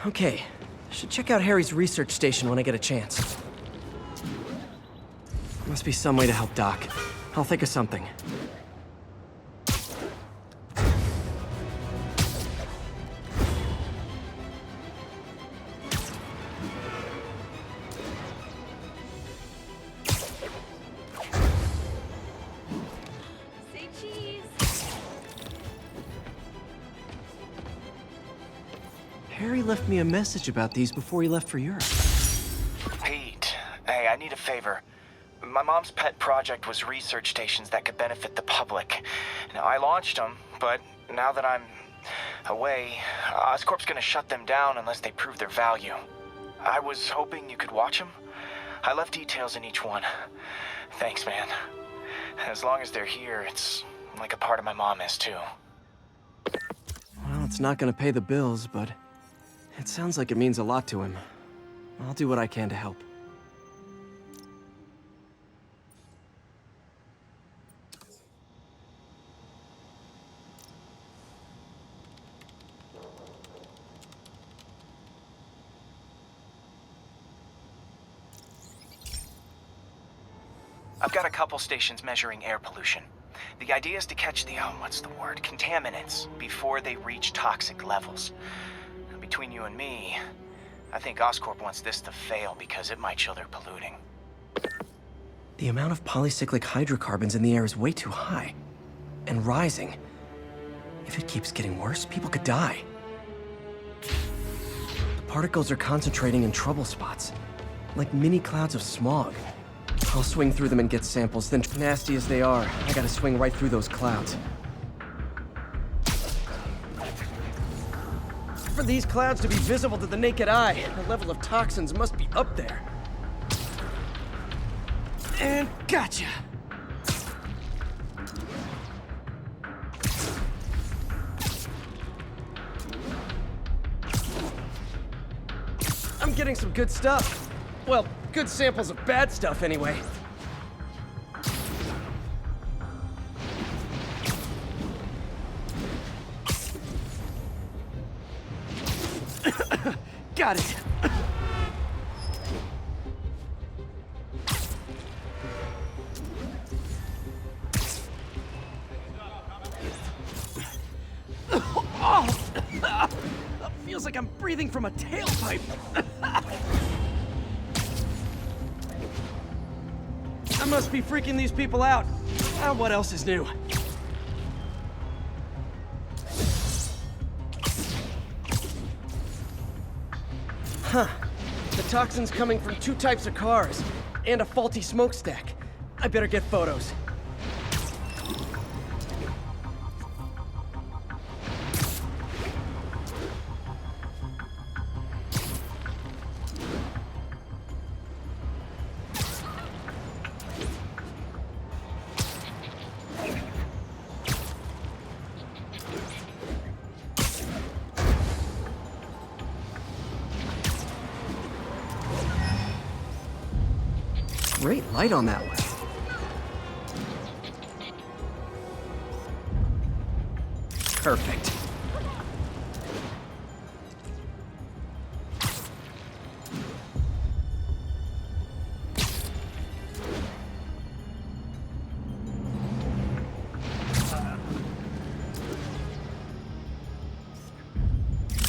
Okay, should check out Harry's research station when I get a chance. Must be some way to help Doc. I'll think of something. Say cheese. Harry left me a message about these before he left for Europe. Pete, hey, I need a favor. My mom's pet project was research stations that could benefit the public. Now, I launched them, but now that I'm away, Oscorp's gonna shut them down unless they prove their value. I was hoping you could watch them. I left details in each one. Thanks, man. As long as they're here, it's like a part of my mom is, too. Well, it's not gonna pay the bills, but it sounds like it means a lot to him. I'll do what I can to help. I've got a couple stations measuring air pollution. The idea is to catch the, contaminants before they reach toxic levels. Between you and me, I think Oscorp wants this to fail because it might show they're polluting. The amount of polycyclic hydrocarbons in the air is way too high. And rising. If it keeps getting worse, people could die. The particles are concentrating in trouble spots, like mini clouds of smog. I'll swing through them and get samples, then nasty as they are, I gotta swing right through those clouds. For these clouds to be visible to the naked eye, the level of toxins must be up there. And gotcha! I'm getting some good stuff. Well, good samples of bad stuff, anyway. Got it. Feels like I'm breathing from a tailpipe. I must be freaking these people out. What else is new? Huh. The toxin's coming from two types of cars, and a faulty smokestack. I better get photos. Great light on that one. Perfect.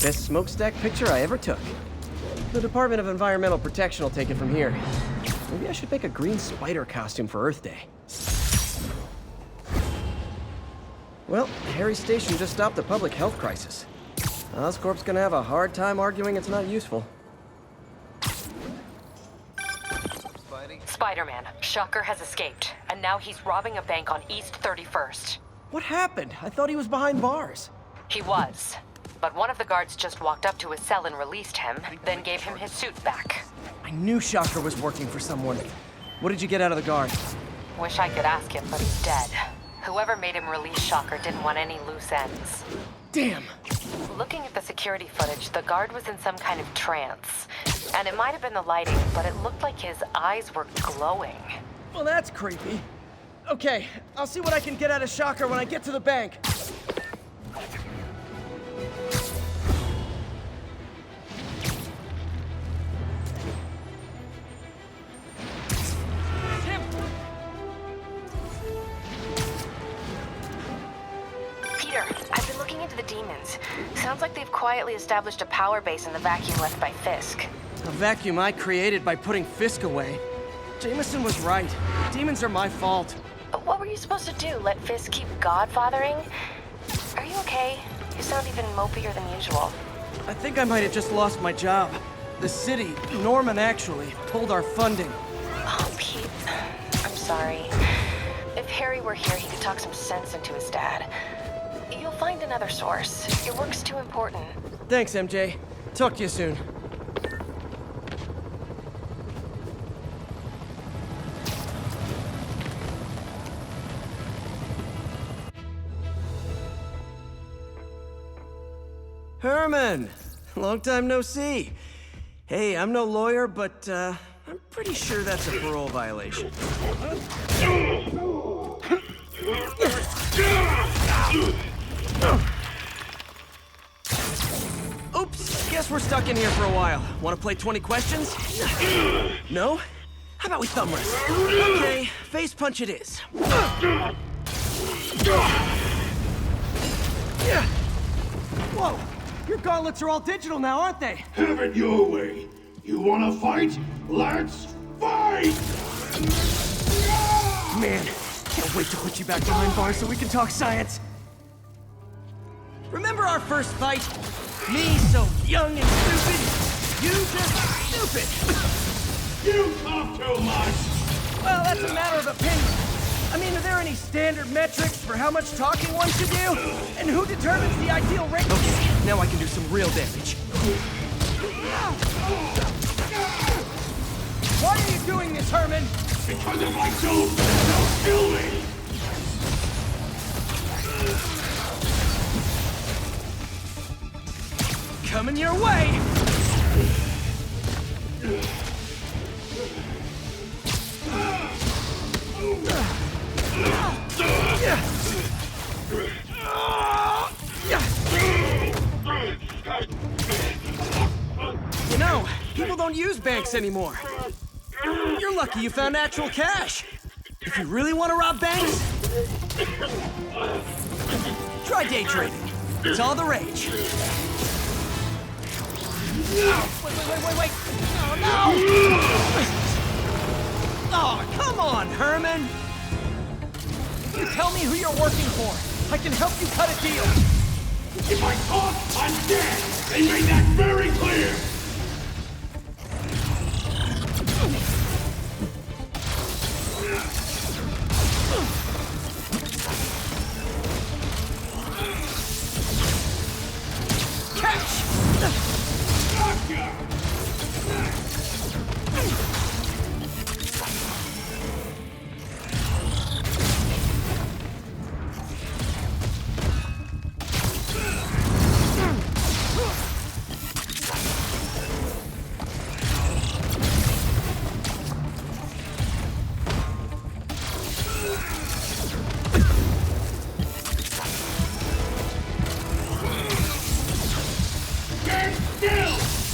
Best smokestack picture I ever took. The Department of Environmental Protection will take it from here. Maybe I should make a green spider costume for Earth Day. Well, Harry's station just stopped a public health crisis. Oscorp's gonna have a hard time arguing it's not useful. Spider-Man, Shocker has escaped, and now he's robbing a bank on East 31st. What happened? I thought he was behind bars. He was, but one of the guards just walked up to his cell and released him, then gave him his suit back. I knew Shocker was working for someone. What did you get out of the guard? Wish I could ask him, but he's dead. Whoever made him release Shocker didn't want any loose ends. Damn! Looking at the security footage, the guard was in some kind of trance. And it might have been the lighting, but it looked like his eyes were glowing. Well, that's creepy. Okay, I'll see what I can get out of Shocker when I get to the bank. to the demons. Sounds like they've quietly established a power base in the vacuum left by Fisk. A vacuum I created by putting Fisk away. Jameson was right. Demons are my fault. But what were you supposed to do? Let Fisk keep godfathering? Are you okay? You sound even mopier than usual. I think I might have just lost my job. The city, Norman actually, pulled our funding. Oh, Pete. I'm sorry. If Harry were here, he could talk some sense into his dad. You'll find another source. Your work's too important. Thanks, MJ. Talk to you soon. Herman! Long time no see. Hey, I'm no lawyer, but, I'm pretty sure that's a parole violation. Oops, guess we're stuck in here for a while. Want to play 20 questions? No? How about we thumb wrestle? Okay, face punch it is. Whoa! Your gauntlets are all digital now, aren't they? Have it your way. You wanna fight? Let's fight! Man, can't wait to put you back behind bars so we can talk science. Remember our first fight? Me so young and stupid, you just stupid. You talk too much! Well, that's a matter of opinion. I mean, are there any standard metrics for how much talking one should do? And who determines the ideal rate? Okay, now I can do some real damage. Why are you doing this, Herman? Because if I don't, they'll kill me! Coming your way! You know, people don't use banks anymore. You're lucky you found actual cash. If you really want to rob banks, try day trading. It's all the rage. Wait. No! Oh, come on, Herman! You tell me who you're working for. I can help you cut a deal. If I talk, I'm dead! They made that very clear! Catch! Gotcha!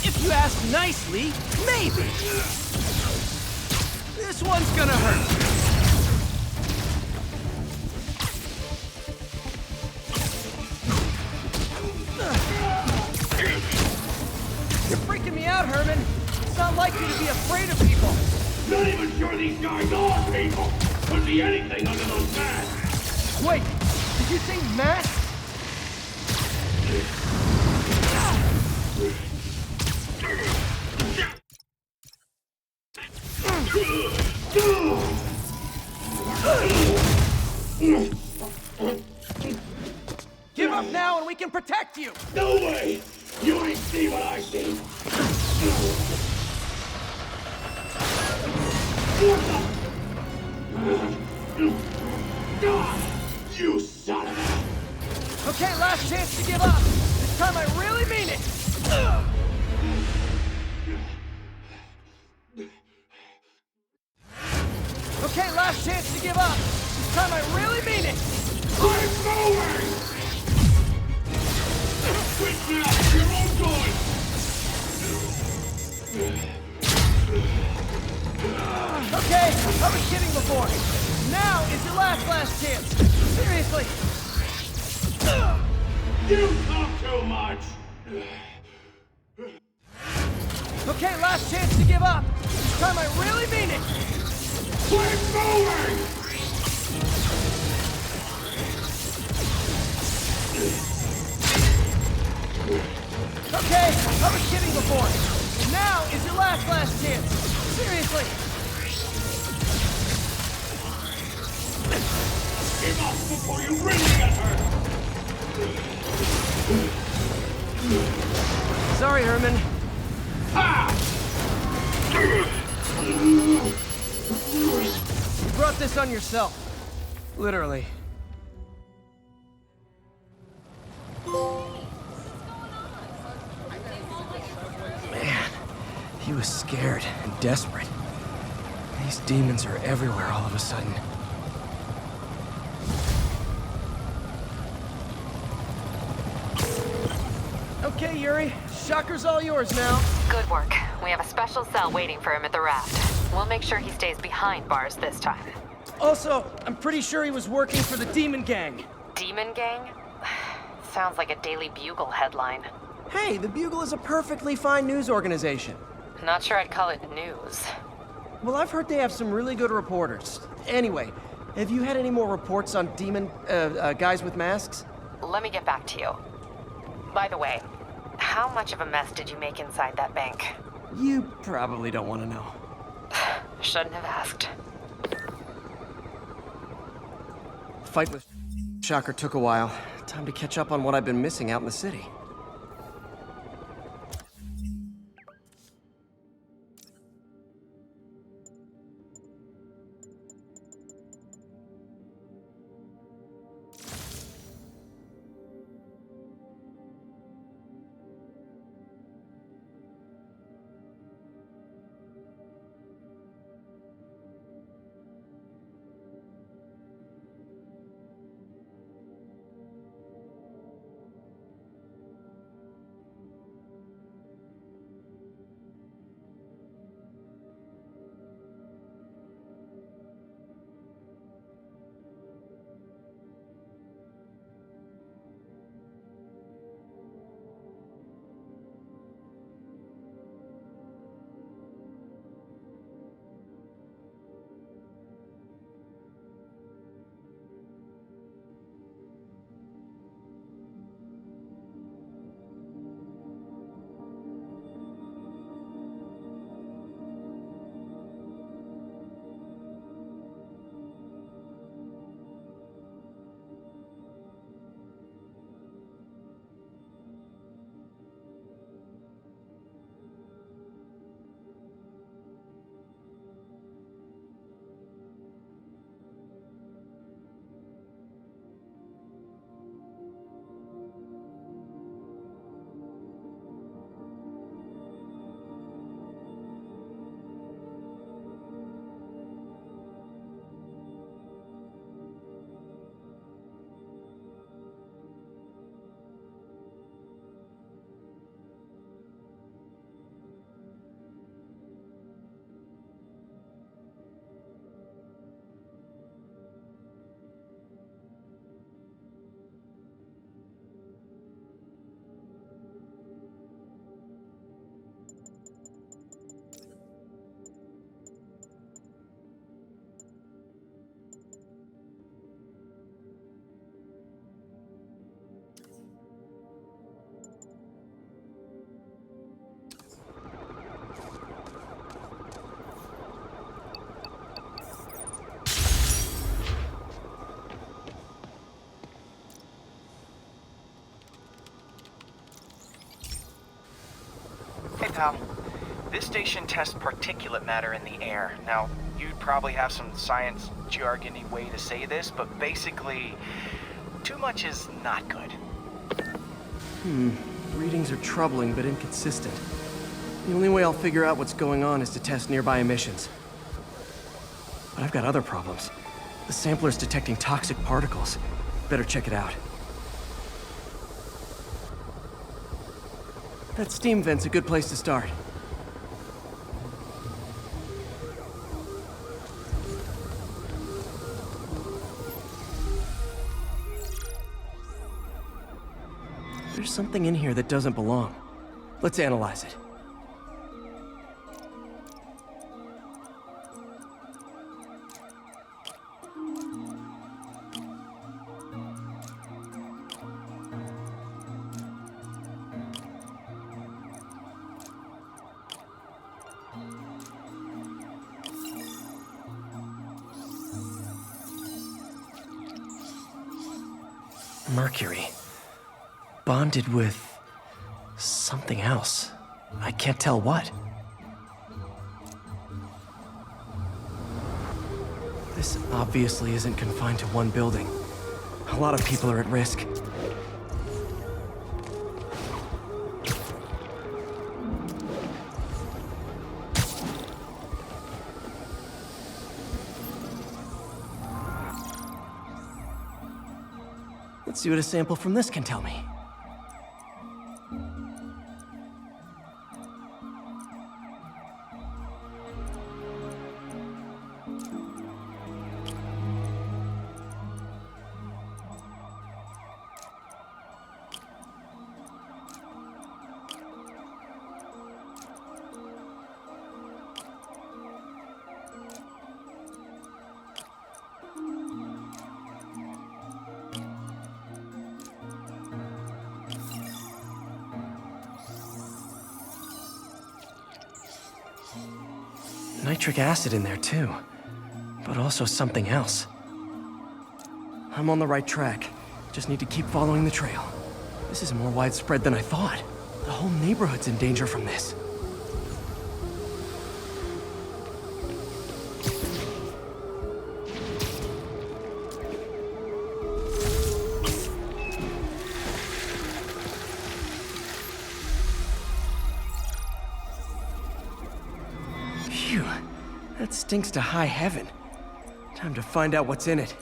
If you ask nicely, maybe. This one's gonna hurt. You're freaking me out, Herman. It's not like you to be afraid of people. Not even sure these guys are people! Could be anything under those masks! Wait, did you say mask? Give up now and we can protect you! No way! You ain't see what I see! You son of a... Okay, last chance to give up. This time I really mean it. Okay, last chance to give up. This time I really mean it. I'm moving! Quit now! Your own choice! Okay, I was kidding before. Now is your last chance. Seriously. You talk too much! Okay, last chance to give up. This time I really mean it. Keep moving! Okay, I was kidding before. Now is your last chance. Seriously. Give up before you really get hurt! Sorry, Herman. Ha! You brought this on yourself. Literally. Man, he was scared and desperate. These demons are everywhere all of a sudden. Okay, Yuri. Shocker's all yours now. Good work. We have a special cell waiting for him at the raft. We'll make sure he stays behind bars this time. Also, I'm pretty sure he was working for the Demon Gang. Demon Gang? Sounds like a Daily Bugle headline. Hey, the Bugle is a perfectly fine news organization. Not sure I'd call it news. Well, I've heard they have some really good reporters. Anyway, have you had any more reports on demon, guys with masks? Let me get back to you. By the way, how much of a mess did you make inside that bank? You probably don't want to know. Shouldn't have asked. Fight with Shocker took a while. Time to catch up on what I've been missing out in the city. Hey, pal. This station tests particulate matter in the air. Now, you'd probably have some science jargony way to say this, but basically, too much is not good. Readings are troubling but inconsistent. The only way I'll figure out what's going on is to test nearby emissions. But I've got other problems. The sampler's detecting toxic particles. Better check it out. That steam vent's a good place to start. there's something in here that doesn't belong. Let's analyze it. Mercury. Bonded with something else. I can't tell what. This obviously isn't confined to one building. A lot of people are at risk. Let's see what a sample from this can tell me. Nitric acid in there too, but also something else. I'm on the right track. Just need to keep following the trail. This is more widespread than I thought. The whole neighborhood's in danger from this. Phew, that stinks to high heaven. Time to find out what's in it.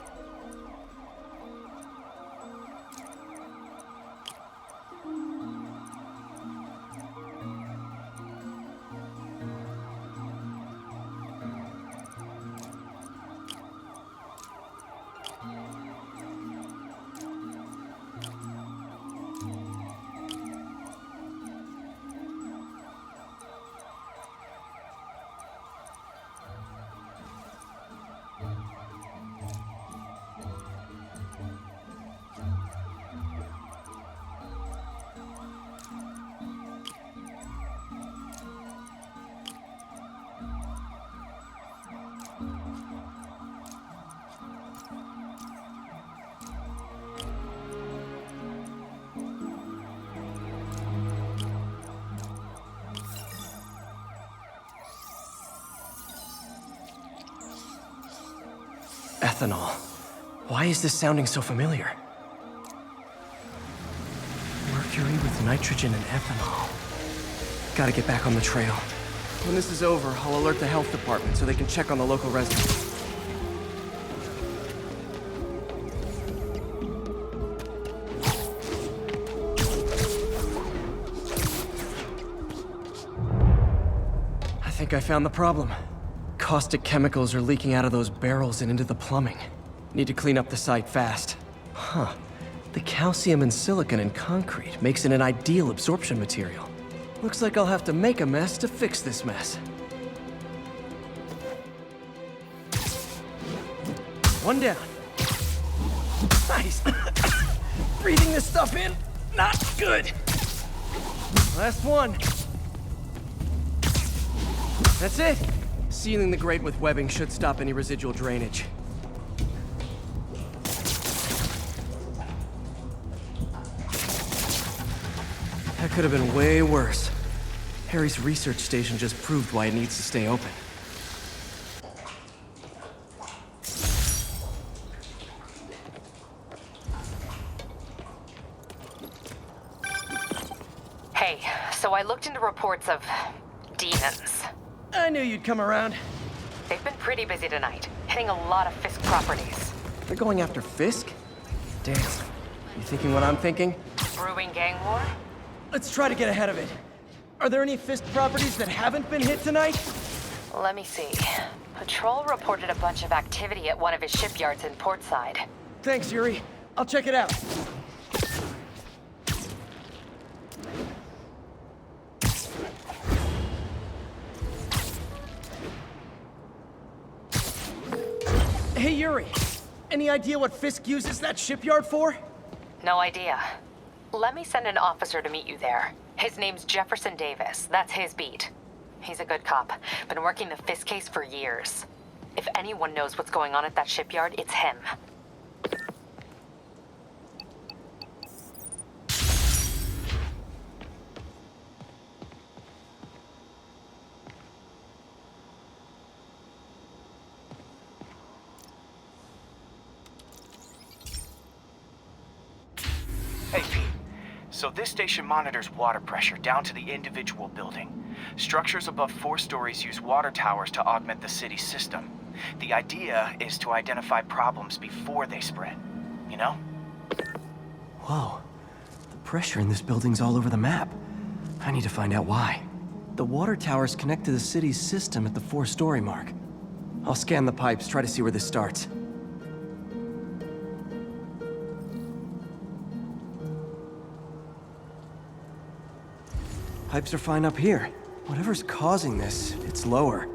Ethanol. Why is this sounding so familiar? Mercury with nitrogen and ethanol. Gotta get back on the trail. When this is over, I'll alert the health department so they can check on the local residents. I think I found the problem. Caustic chemicals are leaking out of those barrels and into the plumbing. Need to clean up the site fast. Huh. The calcium and silicon in concrete makes it an ideal absorption material. Looks like I'll have to make a mess to fix this mess. One down. Nice. Breathing this stuff in, not good. Last one. That's it. Sealing the grate with webbing should stop any residual drainage. That could have been way worse. Harry's research station just proved why it needs to stay open. Hey, so I looked into reports of demons. I knew you'd come around. They've been pretty busy tonight, hitting a lot of Fisk properties. They're going after Fisk? Damn. You thinking what I'm thinking? Brewing gang war? Let's try to get ahead of it. Are there any Fisk properties that haven't been hit tonight? Let me see. Patrol reported a bunch of activity at one of his shipyards in Portside. Thanks, Yuri. I'll check it out. Hey, Yuri. Any idea what Fisk uses that shipyard for? No idea. Let me send an officer to meet you there. His name's Jefferson Davis. That's his beat. He's a good cop. Been working the Fisk case for years. If anyone knows what's going on at that shipyard, it's him. Hey, Pete. So this station monitors water pressure down to the individual building. Structures above 4 stories use water towers to augment the city's system. The idea is to identify problems before they spread, you know? Whoa. The pressure in this building's all over the map. I need to find out why. The water towers connect to the city's system at the 4-story mark. I'll scan the pipes, try to see where this starts. Pipes are fine up here. Whatever's causing this, it's lower.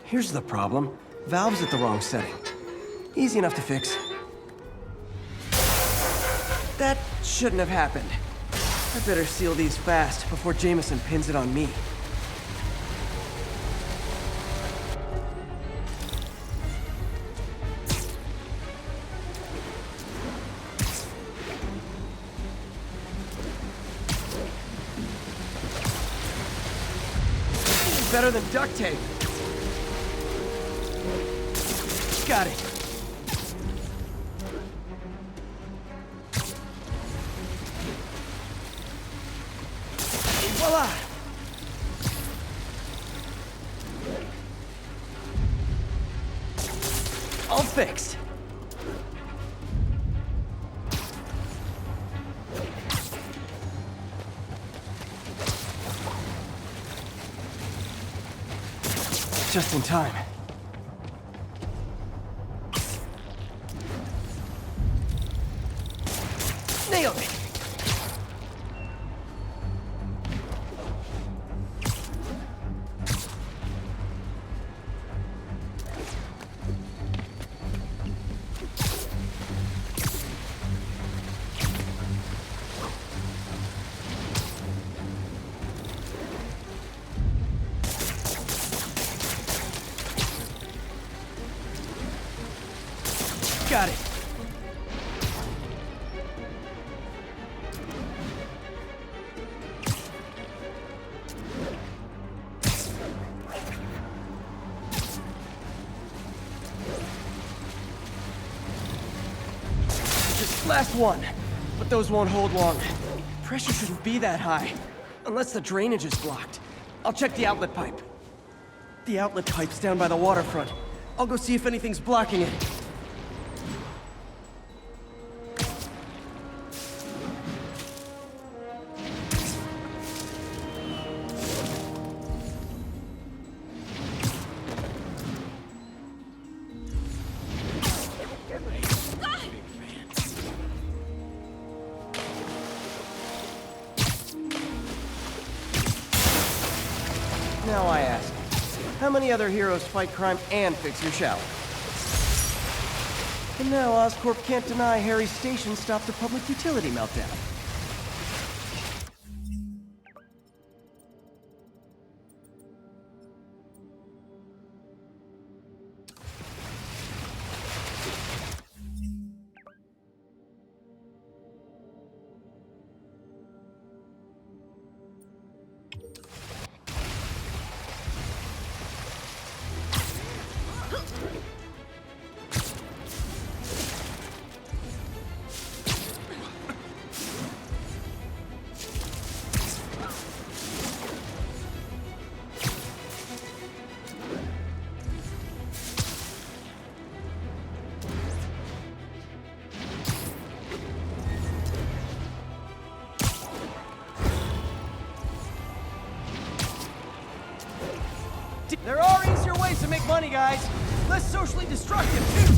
Here's the problem. Valve's at the wrong setting. Easy enough to fix. That shouldn't have happened. I better seal these fast before Jameson pins it on me. Better than duct tape. Got it. Voila! All fixed. Just in time. Nailed it! Got it. Just last one. But those won't hold long. Pressure shouldn't be that high. Unless the drainage is blocked. I'll check the outlet pipe. The outlet pipe's down by the waterfront. I'll go see if anything's blocking it. Now I ask, how many other heroes fight crime and fix your shower? And now Oscorp can't deny Harry's station stopped a public utility meltdown. There are easier ways to make money, guys. Less socially destructive, too.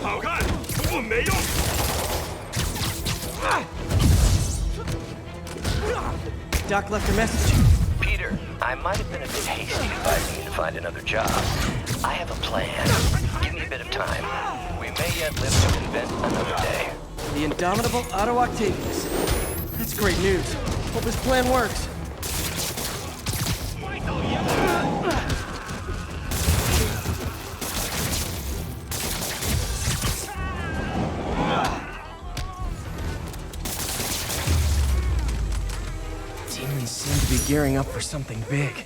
好看，不过没用。Doc left a message. Peter, I might have been a bit hasty advising you to find another job. I have a plan. Give me a bit of time. We may yet live to invent another day. The indomitable Otto Octavius. That's great news. Hope his plan works. Demons seem to be gearing up for something big.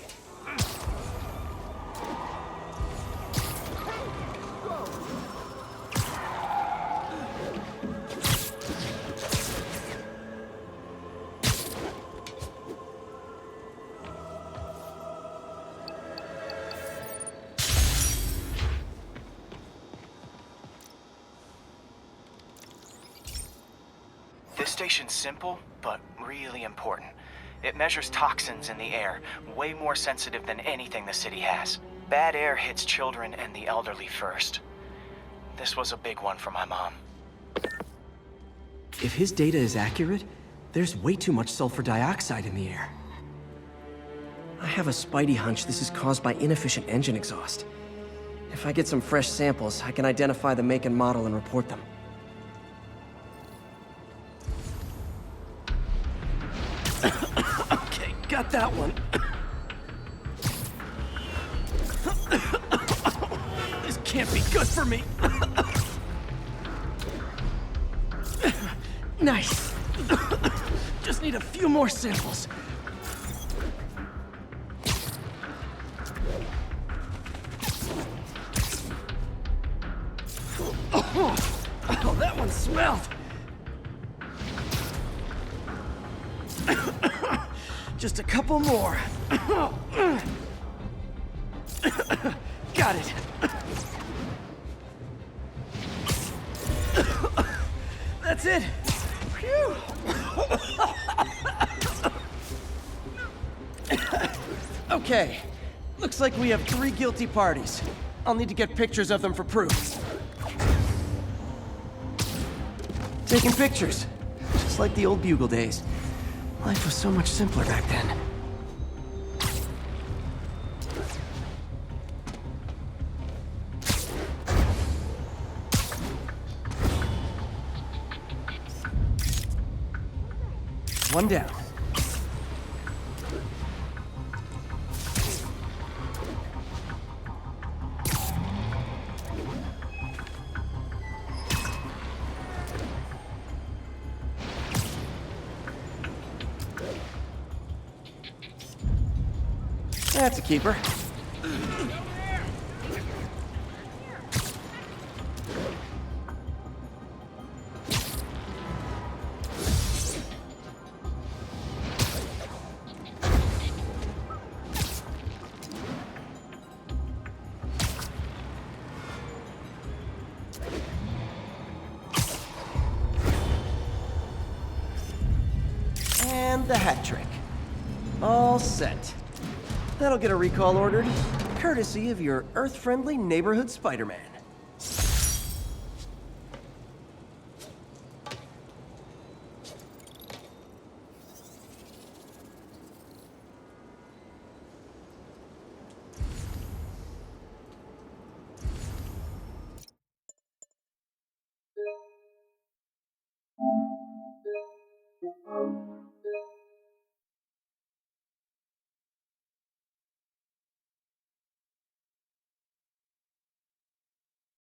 This station's simple, but really important. It measures toxins in the air, way more sensitive than anything the city has. Bad air hits children and the elderly first. This was a big one for my mom. If his data is accurate, there's way too much sulfur dioxide in the air. I have a spidey hunch this is caused by inefficient engine exhaust. If I get some fresh samples, I can identify the make and model and report them. Okay, got that one. This can't be good for me. Nice. Just need a few more samples. Oh, that one smelled. Just a couple more. Got it. That's it. Phew. Okay. Looks like we have 3 guilty parties. I'll need to get pictures of them for proof. Taking pictures. Just like the old Bugle days. Life was so much simpler back then. One down. That's a keeper. And the hat trick. All set. That'll get a recall ordered, courtesy of your Earth-friendly neighborhood Spider-Man.